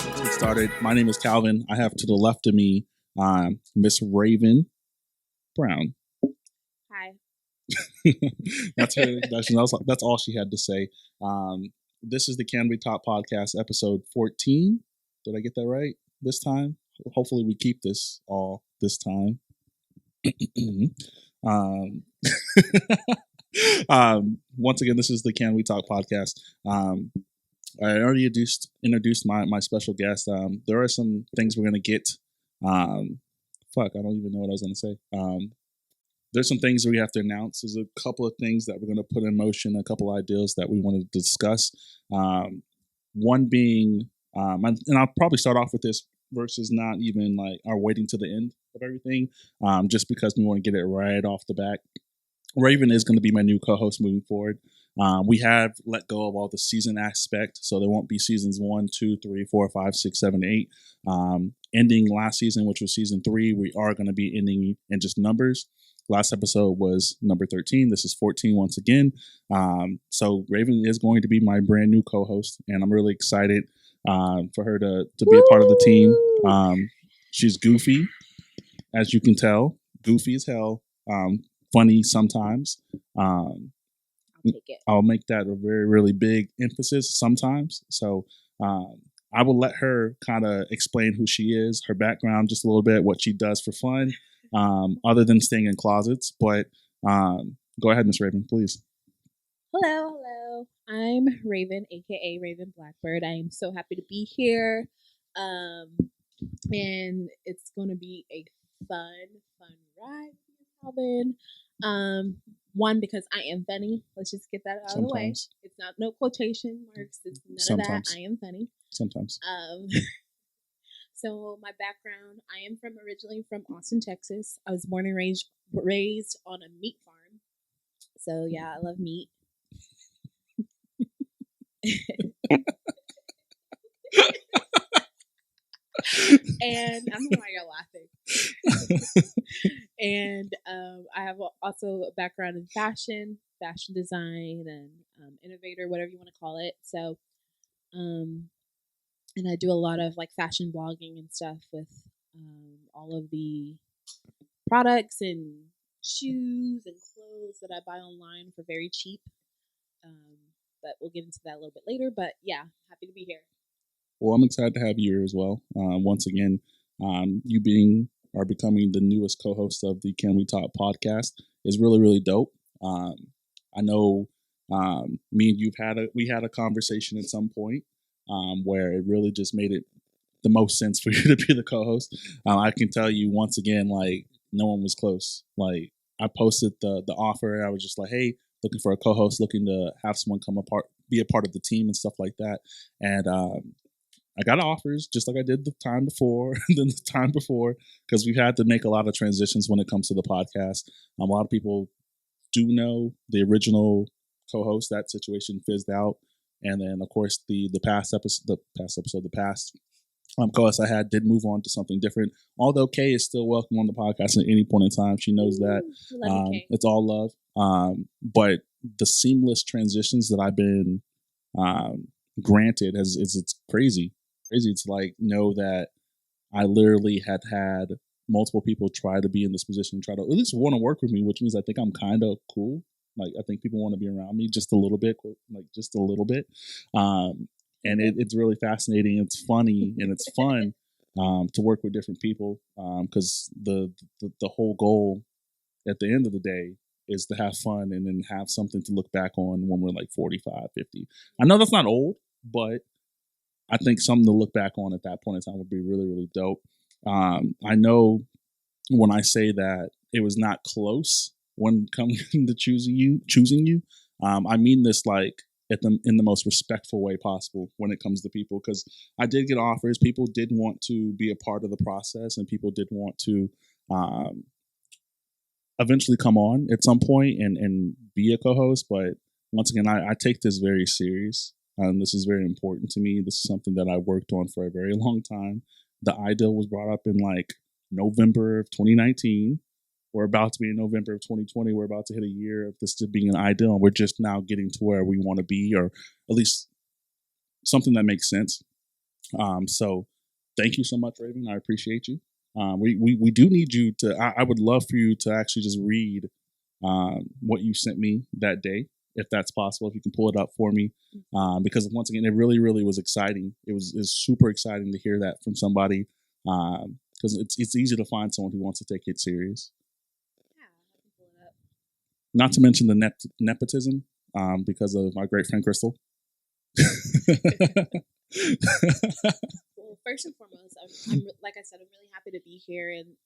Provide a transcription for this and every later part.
Let's get started. My name is Calvin. I have to the left of me Miss Raven Brown. Hi. That's her introduction. That's all she had to say. This is the Can We Talk podcast, episode 14. Did I get that right this time? Hopefully we keep this all this time. Once again, this is the Can We Talk podcast. I already introduced my special guest. There are some things we're going to get. I don't even know what I was going to say. There's some things that we have to announce. There's a couple of things that we're going to put in motion, a couple of ideas that we want to discuss. One being, and I'll probably start off with this versus not even like our waiting to the end of everything, just because we want to get it right off the bat. Raven is going to be my new co-host moving forward. We have let go of all the season aspect, so there won't be seasons 1, 2, 3, 4, 5, 6, 7, 8. Ending last season, which was season 3, we are going to be ending in just numbers. Last episode was number 13. This is 14 once again. So Raven is going to be my brand new co-host, and I'm really excited for her to be a part of the team. She's goofy, as you can tell, goofy as hell, funny sometimes. I'll take it. I'll make that a very, really big emphasis sometimes. So I will let her kind of explain who she is, her background just a little bit, what she does for fun. Other than staying in closets, but go ahead, Miss Raven, please. Hello. I'm Raven, aka Raven Blackbird. I am so happy to be here, and it's going to be a fun ride, Calvin. One, because I am funny. Let's just get that out of the way. It's not no quotation marks. It's none of that. I am funny. Sometimes. So my background, I am originally from Austin, Texas. I was born and raised on a meat farm. So yeah, I love meat. And I don't know why you're laughing. And I have also a background in fashion design, and innovator, whatever you want to call it. So, and I do a lot of like fashion blogging and stuff with all of the products and shoes and clothes that I buy online for very cheap. But we'll get into that a little bit later. But yeah, happy to be here. Well, I'm excited to have you here as well. Once again, you becoming the newest co-host of the Can We Talk podcast is really, really dope. I know me and we had a conversation at some point where it really just made it the most sense for you to be the co-host. I can tell you once again, like no one was close. Like I posted the offer. I was just like, hey, looking for a co-host, looking to have someone be a part of the team and stuff like that. And I got offers just like I did the time before, because we've had to make a lot of transitions when it comes to the podcast. A lot of people do know the original co-host. That situation fizzed out. And then, of course, the past co-host I had did move on to something different. Although Kay is still welcome on the podcast at any point in time. She knows that. It's all love. But the seamless transitions that I've been granted it's crazy. It's like, know that I literally had multiple people try to be in this position, try to at least want to work with me, which means I think I'm kind of cool. Like, I think people want to be around me just a little bit. And it's really fascinating. It's funny and it's fun to work with different people because the whole goal at the end of the day is to have fun and then have something to look back on when we're like 45, 50. I know that's not old, but I think something to look back on at that point in time would be really, really dope. I know when I say that it was not close when coming to choosing you, I mean this like in the most respectful way possible when it comes to people, because I did get offers. People did want to be a part of the process, and people did want to eventually come on at some point and be a co-host. But once again, I take this very serious. This is very important to me. This is something that I worked on for a very long time. The idea was brought up in like November of 2019. We're about to be in November of 2020. We're about to hit a year of this being an ideal, and we're just now getting to where we want to be, or at least something that makes sense. So thank you so much, Raven. I appreciate you. We do need you to. I would love for you to actually just read what you sent me that day, if that's possible. If you can pull it up for me, because once again, it really, really was exciting. It's super exciting to hear that from somebody, because it's easy to find someone who wants to take it serious. Yeah, I can pull it up. Not to mention the nepotism, because of my great friend Crystal. Well, first and foremost, I'm like I said, I'm really happy to be here, and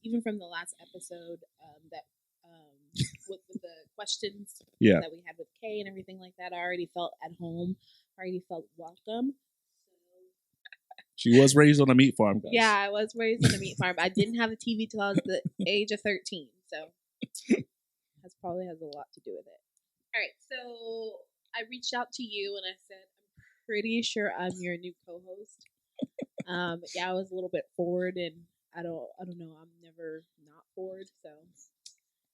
even from the last episode that with the questions Yeah. that we had with Kay and everything like that, I already felt at home. I already felt welcome. She was raised on a meat farm, guys. Yeah, I was raised on a meat farm. I didn't have a TV till I was the age of 13, so that probably has a lot to do with it. All right, so I reached out to you and I said, I'm pretty sure I'm your new co-host. Yeah, I was a little bit forward, and I don't know. I'm never not forward, so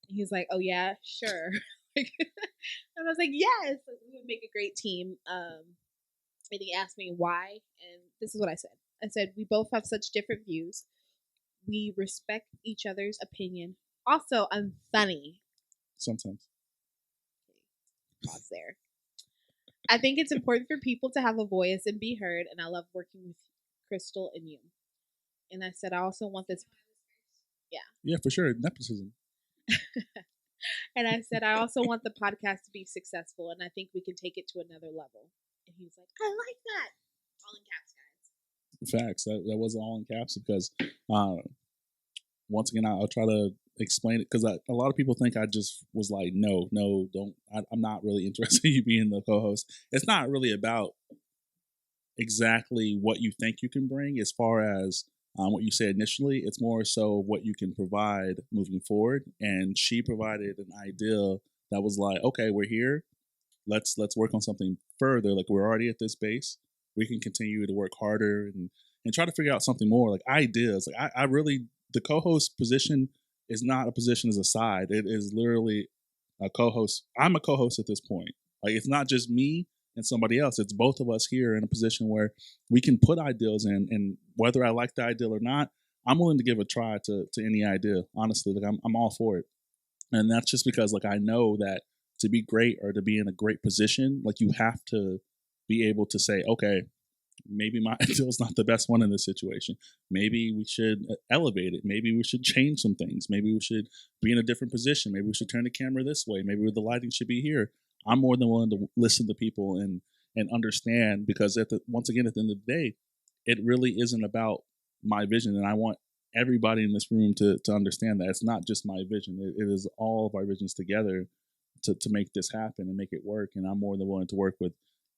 he's like, "Oh yeah, sure." And I was like, "Yes, we would make a great team." And he asked me why, and this is what I said. I said, "We both have such different views. We respect each other's opinion. Also, I'm funny." Sometimes. Pause there. I think it's important for people to have a voice and be heard, and I love working with Crystal and you. And I said, I also want this. Yeah, for sure. Nepotism. And I said, I also want the podcast to be successful, and I think we can take it to another level. And he was like, I like that. All in caps, guys. Facts. That wasn't all in caps because, once again, I'll try to explain it because a lot of people think I just was like, no, don't. I'm not really interested in you being the co-host. It's not really about exactly what you think you can bring as far as what you said initially. It's more so what you can provide moving forward. And she provided an idea that was like, okay, we're here. Let's work on something further. Like we're already at this base. We can continue to work harder and try to figure out something more. Like ideas. Like I really, the co-host position is not a position as a side. It is literally a co-host. I'm a co-host at this point. Like it's not just me and somebody else. It's both of us here in a position where we can put ideas in, and whether I like the idea or not, I'm willing to give a try to any idea. Honestly, like I'm all for it, and that's just because like I know that to be great or to be in a great position, like you have to be able to say, okay, maybe my idea is not the best one in this situation. Maybe we should elevate it. Maybe we should change some things. Maybe we should be in a different position. Maybe we should turn the camera this way. Maybe the lighting should be here. I'm more than willing to listen to people and understand, because once again, at the end of the day, it really isn't about my vision, and I want everybody in this room to understand that it's not just my vision. It is all of our visions together to make this happen and make it work. And I'm more than willing to work with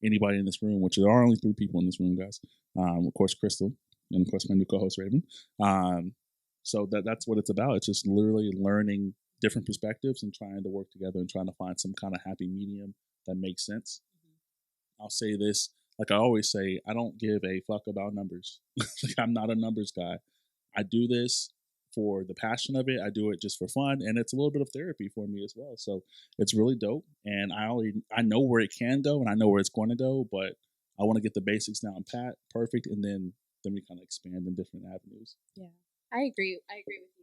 anybody in this room, which there are only 3 people in this room, guys. Of course, Crystal, and of course my new co-host Raven. So that's what it's about. It's just literally learning different perspectives and trying to work together and trying to find some kind of happy medium that makes sense. I'll say this, like I always say, I don't give a fuck about numbers. Like I'm not a numbers guy. I do this for the passion of it. I do it just for fun, and it's a little bit of therapy for me as well. So it's really dope, and I know where it can go, and I know where it's going to go, but I want to get the basics down pat, perfect, and then we kind of expand in different avenues. Yeah, I agree. I agree with you.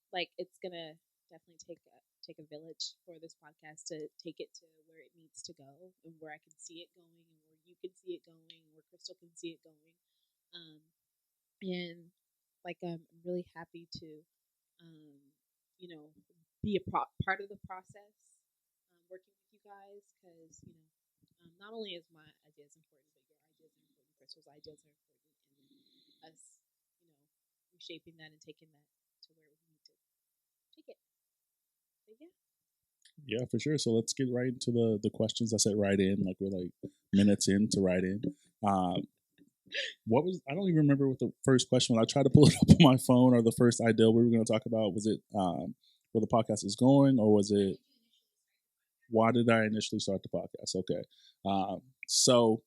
Like it's gonna definitely take a village for this podcast to take it to where it needs to go, and where I can see it going, and where you can see it going, and where Crystal can see it going. And like I'm really happy to, you know, be a part of the process, working with you guys, because not only is my ideas important, but your ideas are important, Crystal's ideas are important, and us, reshaping that and taking that to where we need to take it. But yeah. Yeah, for sure. So let's get right into the questions. I said right in, like we're like minutes in to write in. What was, I don't even remember what the first question was. I tried to pull it up on my phone, or the first idea we were going to talk about. Was it where the podcast is going, or was it why did I initially start the podcast? Okay. So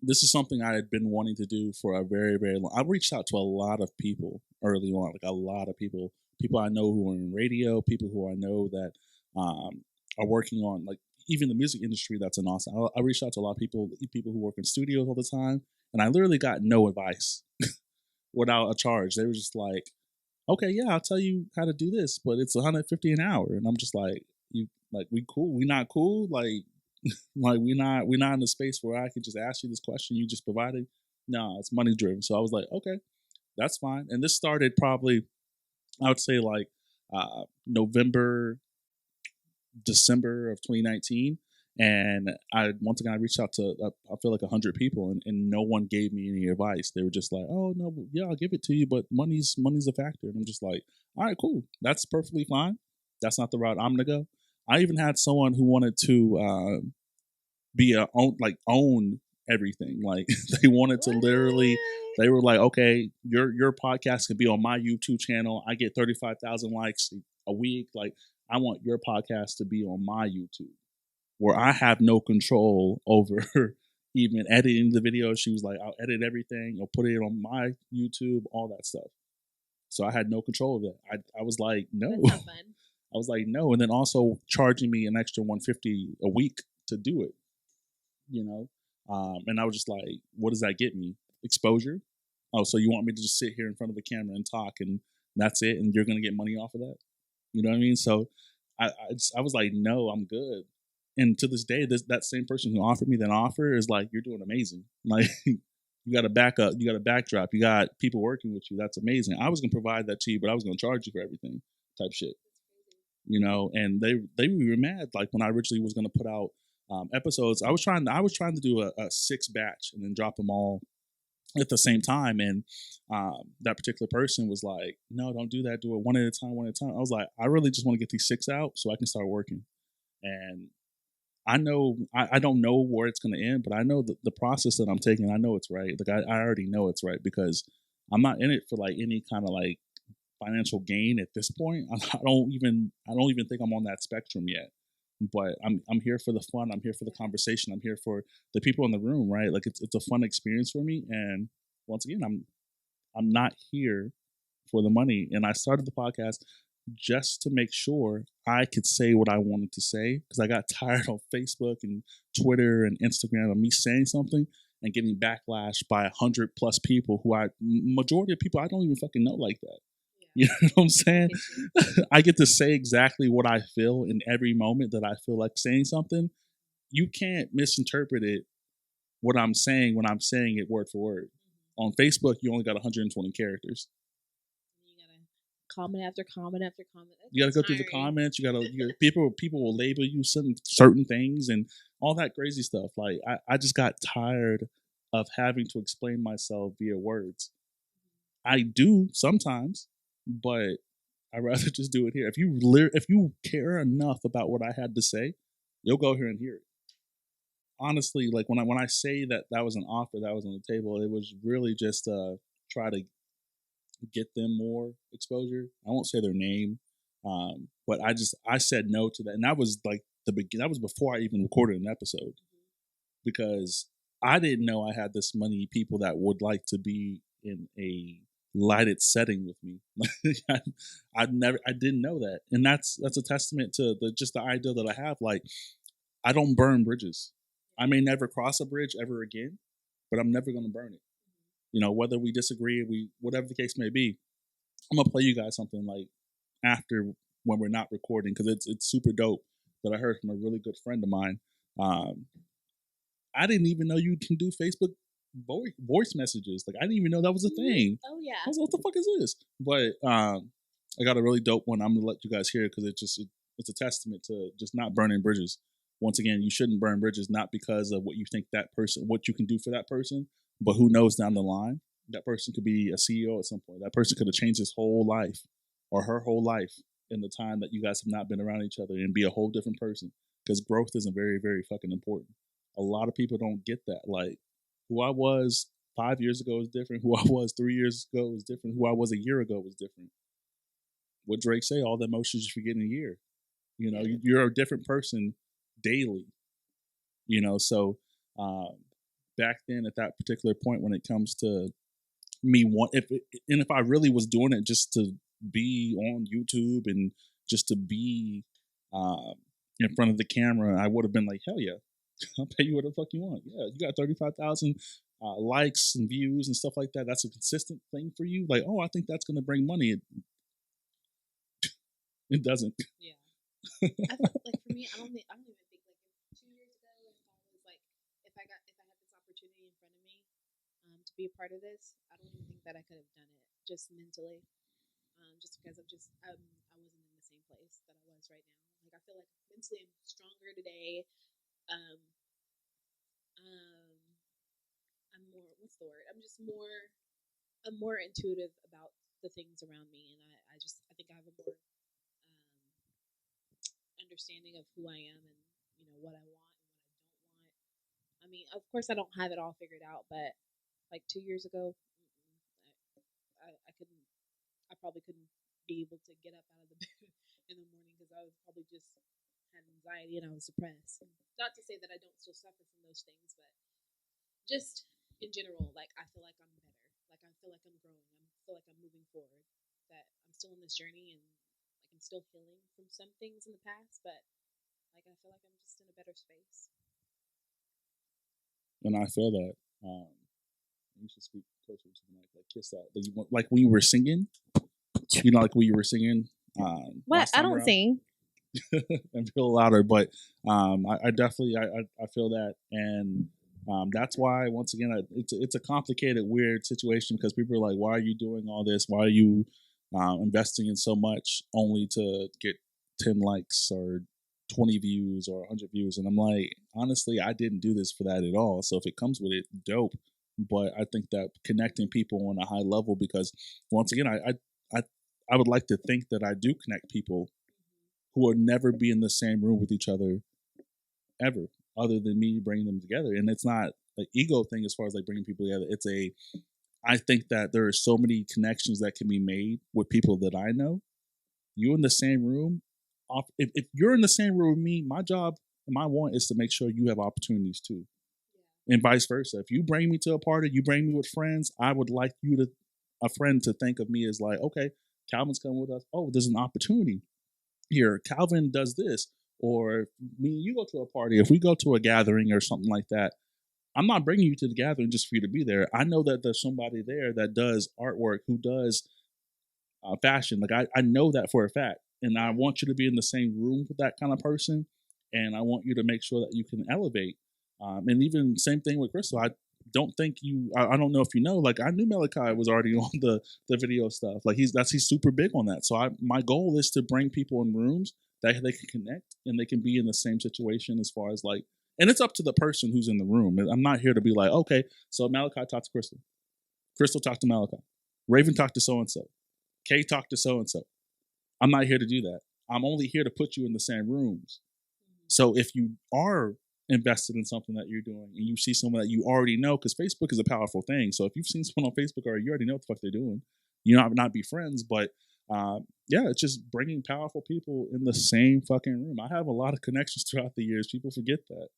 this is something I had been wanting to do for a very, very long. I reached out to a lot of people early on, like a lot of people I know who are in radio, people who I know that are working on, like, even the music industry that's in Austin. I reached out to a lot of people who work in studios all the time, and I literally got no advice without a charge. They were just like, okay, yeah, I'll tell you how to do this, but it's $150 an hour. And I'm just like, we cool? We not cool? Like we not in the space where I could just ask you this question, you just provided. No, it's money driven. So I was like, okay, that's fine. And this started probably, I would say like November, December of 2019. And once again I reached out to I feel like 100 people, and no one gave me any advice. They were just like, oh no, yeah, I'll give it to you, but money's a factor. And I'm just like, all right, cool, that's perfectly fine. That's not the route I'm gonna go. I even had someone who wanted to own everything. Like they wanted to literally, they were like, okay, your podcast can be on my YouTube channel. I get 35,000 likes a week. Like I want your podcast to be on my YouTube, where I have no control over even editing the video. She was like, I'll edit everything, I'll put it on my YouTube, all that stuff. So I had no control of that. I was like, no. That's not fun. I was like, no. And then also charging me an extra $150 a week to do it, you know? And I was just like, what does that get me? Exposure? Oh, so you want me to just sit here in front of the camera and talk and that's it? And you're going to get money off of that? You know what I mean? So I was like, no, I'm good. And to this day, that same person who offered me that offer is like, you're doing amazing. Like, you got a backup, you got a backdrop, you got people working with you. That's amazing. I was gonna provide that to you, but I was gonna charge you for everything, type shit. You know, and they were mad. Like when I originally was gonna put out episodes, I was trying to do a 6 batch and then drop them all at the same time. And that particular person was like, no, don't do that. Do it one at a time. I was like, I really just want to get these 6 out so I can start working. And I know I don't know where it's going to end, but I know the process that I'm taking. I know it's right. Like I already know it's right because I'm not in it for like any kind of like financial gain at this point. I don't even think I'm on that spectrum yet. But I'm here for the fun. I'm here for the conversation. I'm here for the people in the room. Right? Like it's a fun experience for me. And once again, I'm not here for the money. And I started the podcast just to make sure I could say what I wanted to say because I got tired on Facebook and Twitter and Instagram of me saying something and getting backlash by 100 plus people who majority of people I don't even fucking know like that. Yeah. You know what I'm saying? I get to say exactly what I feel in every moment that I feel like saying something. You can't misinterpret it what I'm saying when I'm saying it word for word. On Facebook, you only got 120 characters. Comment after comment after comment. You got to go through the comments. You got people will label you certain things and all that crazy stuff. Like I just got tired of having to explain myself via words. I do sometimes, but I'd rather just do it here. If you care enough about what I had to say, you'll go here and hear it. Honestly, like when I say that was an offer that was on the table, it was really just try to get them more exposure. I won't say their name, but I said no to that, and that was like that was before I even recorded an episode because I didn't know I had this many people that would like to be in a lighted setting with me. I didn't know that, and that's a testament to the idea that I have. Like I don't burn bridges. I may never cross a bridge ever again, but I'm never going to burn it. You know, whether we disagree, whatever the case may be, I'm gonna play you guys something like after when we're not recording because it's super dope that I heard from a really good friend of mine. I didn't even know you can do Facebook voice messages. Like I didn't even know that was a thing. Oh yeah. I was like, what the fuck is this? But I got a really dope one. I'm gonna let you guys hear it because it's a testament to just not burning bridges. Once again, you shouldn't burn bridges not because of what you think what you can do for that person. But who knows down the line, that person could be a CEO at some point. That person could have changed his whole life or her whole life in the time that you guys have not been around each other and be a whole different person. Because growth isn't very, very fucking important. A lot of people don't get that. Like who I was 5 years ago is different. Who I was 3 years ago is different. Who I was a year ago was different. What Drake say, all the emotions you forget in a year. You know, you're a different person daily. You know, so back then at that particular point when it comes to me if I really was doing it just to be on YouTube and just to be in front of the camera, I would have been like, hell yeah, I'll pay you what the fuck you want. Yeah, you got 35,000 likes and views and stuff like that. That's a consistent thing for you. Like, oh, I think that's going to bring money. It doesn't. Yeah. I feel like for me, I don't even think like 2 years ago, if I was like, if I had this opportunity in front of me, to be a part of this, I don't even think that I could have done it just mentally, just because I wasn't in the same place that I was right now. Like I feel like mentally I'm stronger today. Um, I'm more, what's the word? I'm more intuitive about the things around me, and I think I have a more understanding of who I am and what I want and what I don't want. I mean, of course, I don't have it all figured out, but like 2 years ago, I couldn't. I probably couldn't be able to get up out of the bed in the morning because I was probably just had anxiety and I was depressed. Not to say that I don't still suffer from those things, but just in general, like I feel like I'm better. Like I feel like I'm growing. I feel like I'm moving forward. That I'm still in this journey and like I'm still healing from some things in the past, but like I feel like I'm just in a better space. And I feel that. You should speak closer to the mic, like kiss that. Like when you were singing, like when you were singing. What? I don't sing. And feel louder, but I definitely I feel that, and that's why once again it's a complicated, weird situation because people are like, why are you doing all this? Why are you investing in so much only to get 10 likes or 20 views or 100 views? And I'm like, honestly, I didn't do this for that at all. So if it comes with it, dope. But I think that connecting people on a high level, because once again, I would like to think that I do connect people who will never be in the same room with each other ever, other than me bringing them together. And it's not an ego thing as far as like bringing people together. I think that there are so many connections that can be made with people that I know. You in the same room, if you're in the same room with me, my job, my want is to make sure you have opportunities too. And vice versa. If you bring me to a party, you bring me with friends, I would like a friend to think of me as like, okay, Calvin's coming with us. Oh, there's an opportunity here. Calvin does this. Or me and you go to a party. If we go to a gathering or something like that, I'm not bringing you to the gathering just for you to be there. I know that there's somebody there that does artwork, who does fashion. Like I know that for a fact. And I want you to be in the same room with that kind of person. And I want you to make sure that you can elevate. And even same thing with Crystal. I don't know if you know, like I knew Malachi was already on the video stuff. Like he's super big on that. So my goal is to bring people in rooms that they can connect and they can be in the same situation as far as like, and it's up to the person who's in the room. I'm not here to be like, okay, so Malachi talked to Crystal. Crystal talked to Malachi. Raven talked to so-and-so. Kay talked to so-and-so. I'm not here to do that. I'm only here to put you in the same rooms. So if you are invested in something that you're doing and you see someone that you already know, because Facebook is a powerful thing. So if you've seen someone on Facebook already, you already know what the fuck they're doing. You not be friends, but yeah, it's just bringing powerful people in the same fucking room. I have a lot of connections throughout the years. People forget that.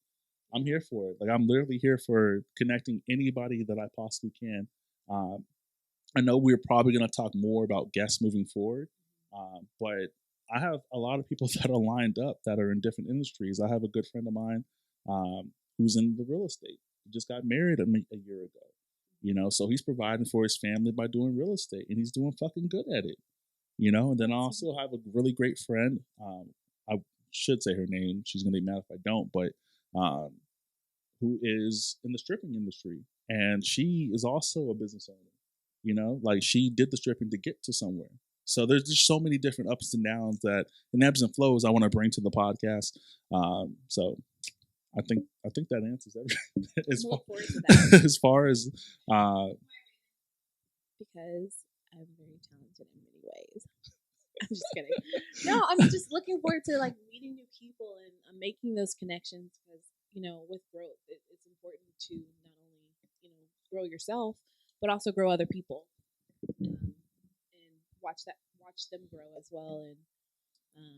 I'm here for it. Like I'm literally here for connecting anybody that I possibly can. I know we're probably going to talk more about guests moving forward, but I have a lot of people that are lined up that are in different industries. I have a good friend of mine who's in the real estate. He just got married a year ago, so he's providing for his family by doing real estate, and he's doing fucking good at it, And then I also have a really great friend. I should say her name. She's going to be mad if I don't, but who is in the stripping industry, and she is also a business owner. Like she did the stripping to get to somewhere. So there's just so many different ups and downs and ebbs and flows I want to bring to the podcast. So I think that answers everything. As far as because I'm very talented in many ways. I'm just kidding. No, I'm just looking forward to like meeting new people and making those connections because with growth, it's important to not only grow yourself but also grow other people. And watch them grow as well, and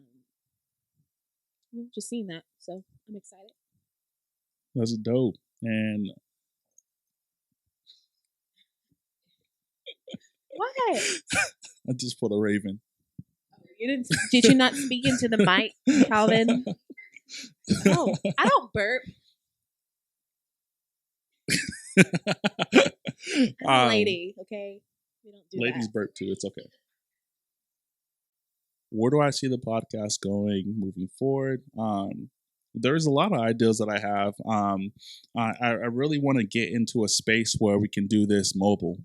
just seeing that. So I'm excited. That's dope. And what? I just put a Raven. You didn't? Did you not speak into the mic, Calvin? No, I don't burp. I'm a lady, okay? We don't do Ladies that. burp too. It's okay. Where do I see the podcast going moving forward? There's a lot of ideas that I have. I really want to get into a space where we can do this mobile.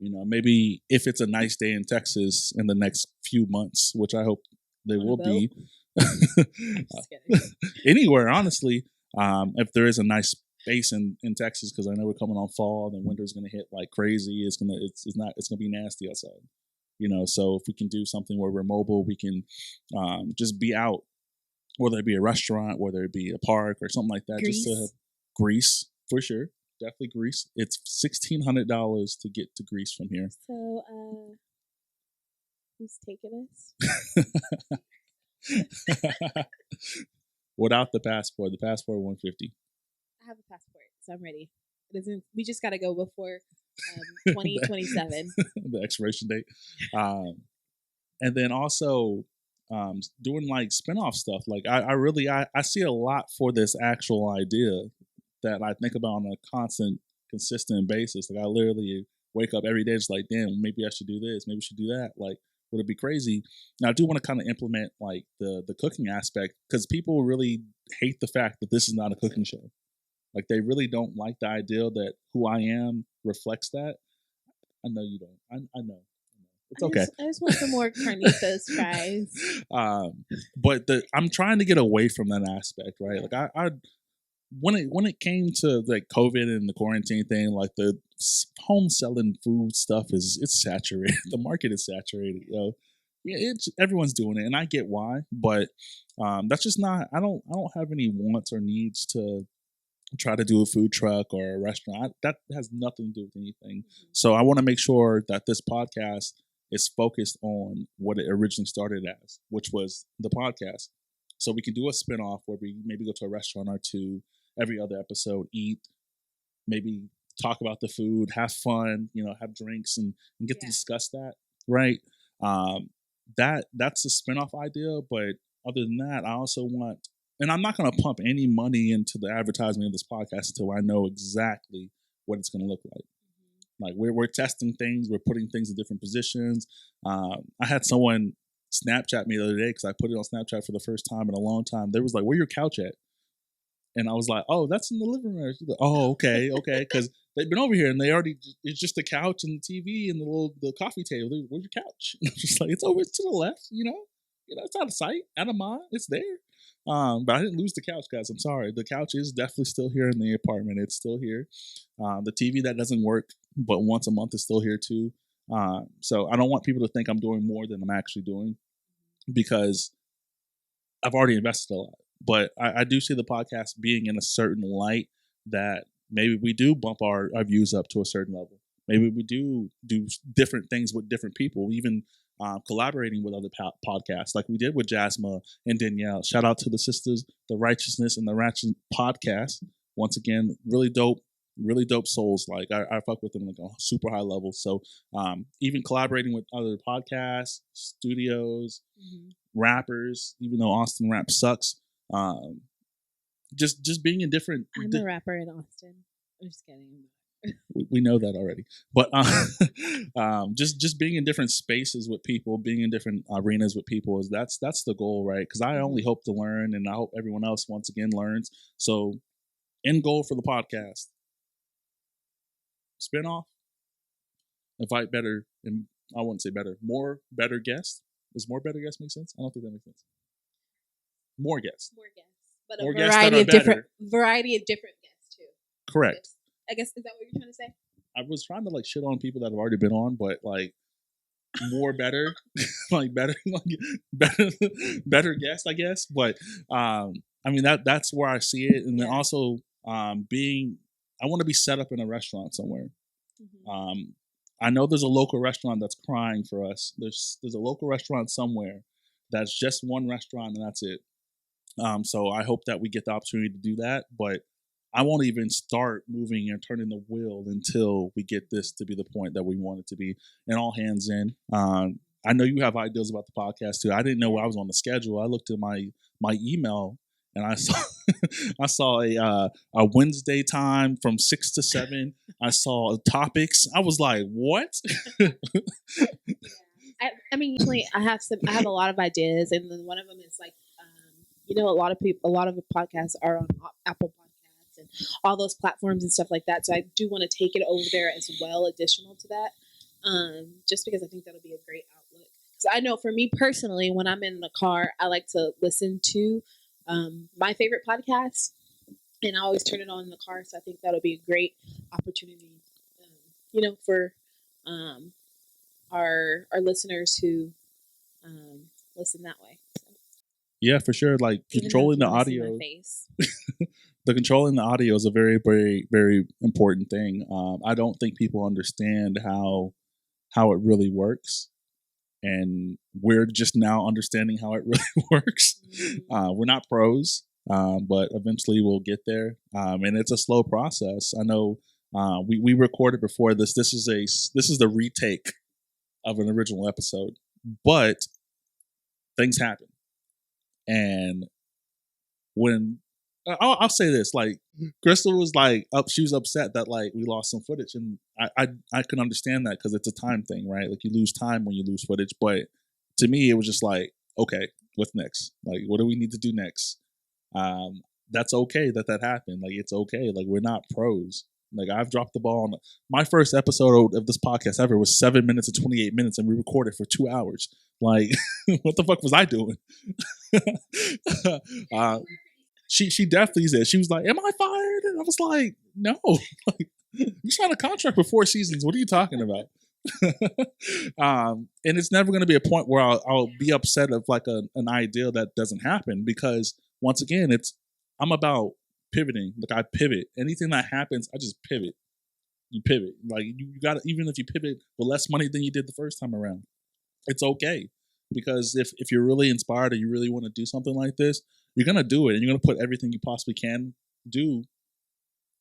You know, maybe if it's a nice day in Texas in the next few months, which I hope they On a will be. Just kidding. Anywhere, honestly. If there is a nice space in Texas, because I know we're coming on fall, and winter's going to hit like crazy. It's gonna be nasty outside. You know, so if we can do something where we're mobile, we can just be out, whether it be a restaurant, whether it be a park or something like that. Greece. Just to Greece for sure, definitely Greece. It's $1,600 to get to Greece from here. So, who's taking us? Without the passport $150. I have a passport, so I'm ready. We just got to go before 2027. The expiration date. And then also doing like spinoff stuff. Like I see a lot for this actual idea that I think about on a constant, consistent basis. Like I literally wake up every day just like, damn, maybe I should do this, maybe I should do that. Like, would it be crazy? Now I do want to kind of implement like the cooking aspect, because people really hate the fact that this is not a cooking show. Like they really don't like the idea that who I am reflects that. I know you don't. I know. It's okay. I just want some more carnitas fries. But I'm trying to get away from that aspect, right? Like I when it came to like COVID and the quarantine thing, like the home selling food stuff it's saturated. The market is saturated, you know. Yeah, everyone's doing it, and I get why, but that's just not. I don't have any wants or needs to try to do a food truck or a restaurant. That has nothing to do with anything. So I want to make sure that this podcast is focused on what it originally started as, which was the podcast. So we can do a spinoff where we maybe go to a restaurant or two every other episode, eat, maybe talk about the food, have fun, you know, have drinks and get to discuss that, right? That's a spinoff idea. But other than that, I also want, and I'm not going to pump any money into the advertisement of this podcast until I know exactly what it's going to look like. Like we're testing things, we're putting things in different positions. I had someone Snapchat me the other day because I put it on Snapchat for the first time in a long time. They was like, "Where your couch at?" And I was like, "Oh, that's in the living room." Like, oh, okay, because they've been over here and it's just the couch and the TV and the coffee table. Where's your couch? And I'm just like, it's over to the left, you know, it's out of sight, out of mind. It's there. But I didn't lose the couch, guys. I'm sorry. The couch is definitely still here in the apartment. It's still here. The TV that doesn't work, but once a month is still here too. So I don't want people to think I'm doing more than I'm actually doing, because I've already invested a lot. But I do see the podcast being in a certain light that maybe we do bump our views up to a certain level. Maybe we do different things with different people, even collaborating with other podcasts like we did with Jasma and Danielle. Shout out to the sisters, the Righteousness and the Ratchet podcast. Once again, really dope souls. Like I fuck with them like a super high level. So even collaborating with other podcasts, studios, rappers, even though Austin rap sucks. Just being in different. I'm a rapper in Austin. I'm just kidding. We know that already, but just being in different spaces with people, being in different arenas with people that's the goal, right? Because I only hope to learn, and I hope everyone else once again learns. So, end goal for the podcast: spinoff, invite better, and I wouldn't say better, more better guests. Does more better guests make sense? I don't think that makes sense. More guests, but more a variety of different guests too. Correct. I guess is that what you're trying to say? I was trying to like shit on people that have already been on, but like more better, like better guests, I guess. But I mean that's where I see it, and then also I want to be set up in a restaurant somewhere. I know there's a local restaurant that's crying for us. There's a local restaurant somewhere that's just one restaurant and that's it. So I hope that we get the opportunity to do that, but I won't even start moving and turning the wheel until we get this to be the point that we want it to be, and all hands in. I know you have ideas about the podcast too. I didn't know I was on the schedule. I looked at my email and I saw I saw a Wednesday time from 6 to 7. I saw topics. I was like, what? I mean, usually I have a lot of ideas, and then one of them is like, a lot of the podcasts are on Apple Podcasts and all those platforms and stuff like that. So I do want to take it over there as well, additional to that, just because I think that'll be a great outlook. Because I know for me personally, when I'm in the car, I like to listen to my favorite podcasts, and I always turn it on in the car. So I think that'll be a great opportunity, for our listeners who listen that way. So, yeah, for sure. Like controlling the audio. The controlling the audio is a very, very, very important thing. I don't think people understand how it really works, and we're just now understanding how it really works. We're not pros, but eventually we'll get there. And it's a slow process. I know we recorded before this. This is the retake of an original episode, but things happen. And when I'll say this, like Crystal was like she was upset that like we lost some footage, and I can understand that because it's a time thing, right? Like you lose time when you lose footage, but to me it was just like, okay, what's next? Like what do we need to do next? That's okay that happened. Like it's okay. Like we're not pros. Like I've dropped the ball on my first episode of this podcast ever was 7 minutes and 28 minutes, and we recorded for 2 hours. Like, what the fuck was I doing? She definitely said, she was like, "Am I fired?" And I was like, "No, like, you signed a contract for 4 seasons. What are you talking about?" And it's never going to be a point where I'll be upset of like an idea that doesn't happen, because once again, I'm about pivoting. Like I pivot. Anything that happens, I just pivot. You pivot. Like you got to, even if you pivot with less money than you did the first time around, it's okay. Because if you're really inspired and you really want to do something like this, you're gonna do it, and you're gonna put everything you possibly can do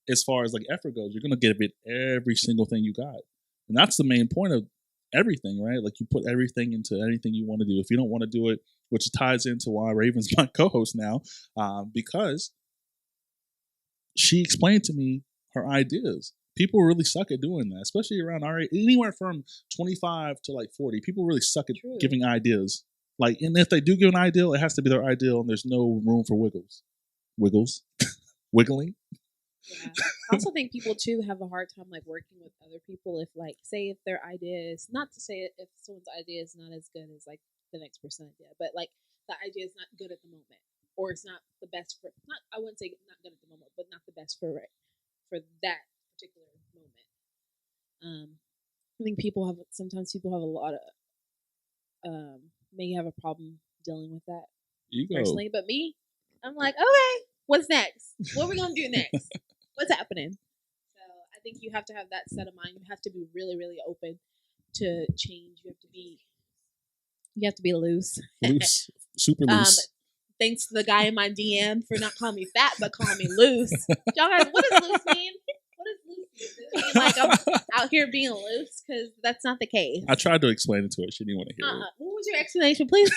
as far as like effort goes. You're gonna give it every single thing you got, and that's the main point of everything, right? Like you put everything into anything you want to do. If you don't want to do it, which ties into why Raven's my co-host now, because she explained to me her ideas. People really suck at doing that, especially around our age. Anywhere from 25 to like 40. People really suck at giving ideas. Like, and if they do give an ideal, it has to be their ideal, and there's no room for wiggles. Wiggling. Yeah. I also think people too have a hard time like working with other people if like, say if their idea is, not to say if someone's idea is not as good as like the next person's idea, but like the idea is not good at the moment, or it's not the best for, not, I wouldn't say not good at the moment, but not the best for that particular moment. I think sometimes people have a lot of may have a problem dealing with that personally. But me, I'm like, okay, what's next? What are we gonna do next? What's happening? So I think you have to have that set of mind. You have to be really, really open to change. You have to be loose. Loose. Super loose. Thanks to the guy in my DM for not calling me fat, but calling me loose. Y'all guys, what does loose mean? What does loose mean? Does it mean like I'm out here being loose? Because that's not the case. I tried to explain it to her. She didn't want to hear it. What was your explanation? Please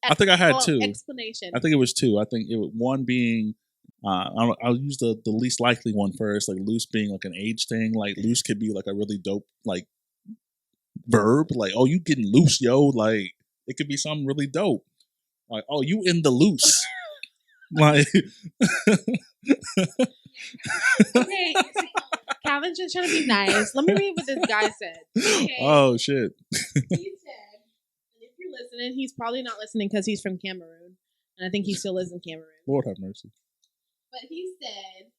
I think I had 2. Explanation. I think it was 2. I think it was one being, I'll use the least likely one first. Like loose being like an age thing. Like loose could be like a really dope like verb. Like, oh, you getting loose, yo. Like it could be something really dope. Like, oh, you in the loose. Like, okay, Calvin's just trying to be nice. Let me read what this guy said. Okay. Oh, shit. He said, and if you're listening, he's probably not listening because he's from Cameroon. And I think he still lives in Cameroon. Lord have mercy. But he said,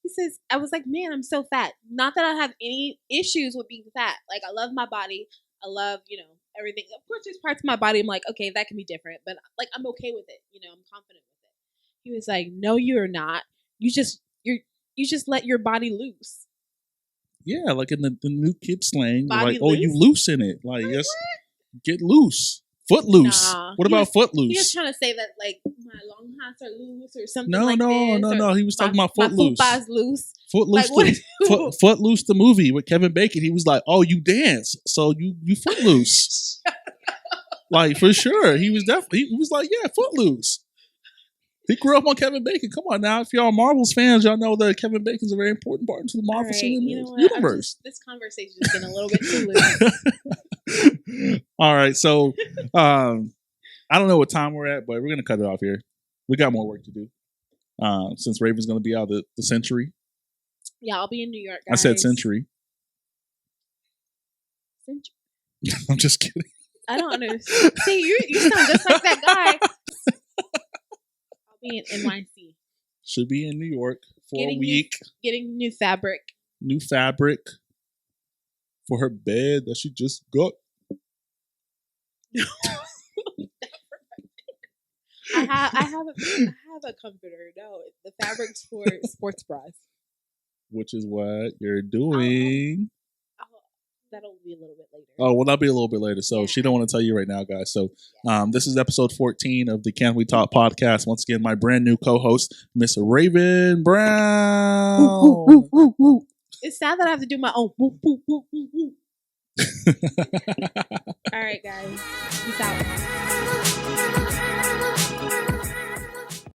he says, I was like, man, I'm so fat. Not that I have any issues with being fat. Like, I love my body. I love, everything. Of course, there's parts of my body I'm like, okay, that can be different. But, like, I'm okay with it. I'm confident with it. He was like, no, you're not. You just let your body loose. Yeah, like in the new kid slang. Body like, loose? oh, you loose in it. Like, yes, get loose. Footloose. Nah. What about footloose? He was trying to say that, like, my long hats are loose or something no, like this. No. He was talking about Footloose. My fupa's loose. Footloose. Like, Footloose, the movie with Kevin Bacon. He was like, oh, you dance. So you footloose. Like, for sure. He was like, yeah, Footloose. He grew up on Kevin Bacon. Come on now. If y'all Marvel's fans, y'all know that Kevin Bacon's a very important part into the Marvel universe. This conversation is getting a little bit too loose. All right. So, I don't know what time we're at, but we're going to cut it off here. We got more work to do. Since Raven's going to be out the Century. Yeah, I'll be in New York, guys. I said Century. Century. I'm just kidding. I don't understand. See, you sound just like that guy. I'll be in NYC. Should be in New York for a week. Getting new fabric. New fabric for her bed that she just got. I have a comforter. No, the fabric's for sports bras. Which is what you're doing. That'll be a little bit later. Oh, well, that'll be a little bit later. So she don't want to tell you right now, guys. So this is episode 14 of the Can We Talk podcast. Once again, my brand new co-host, Miss Raven Brown. Woo, woo, woo, woo. It's sad that I have to do my own woo, woo, woo, woo, woo. All right, guys. Peace out.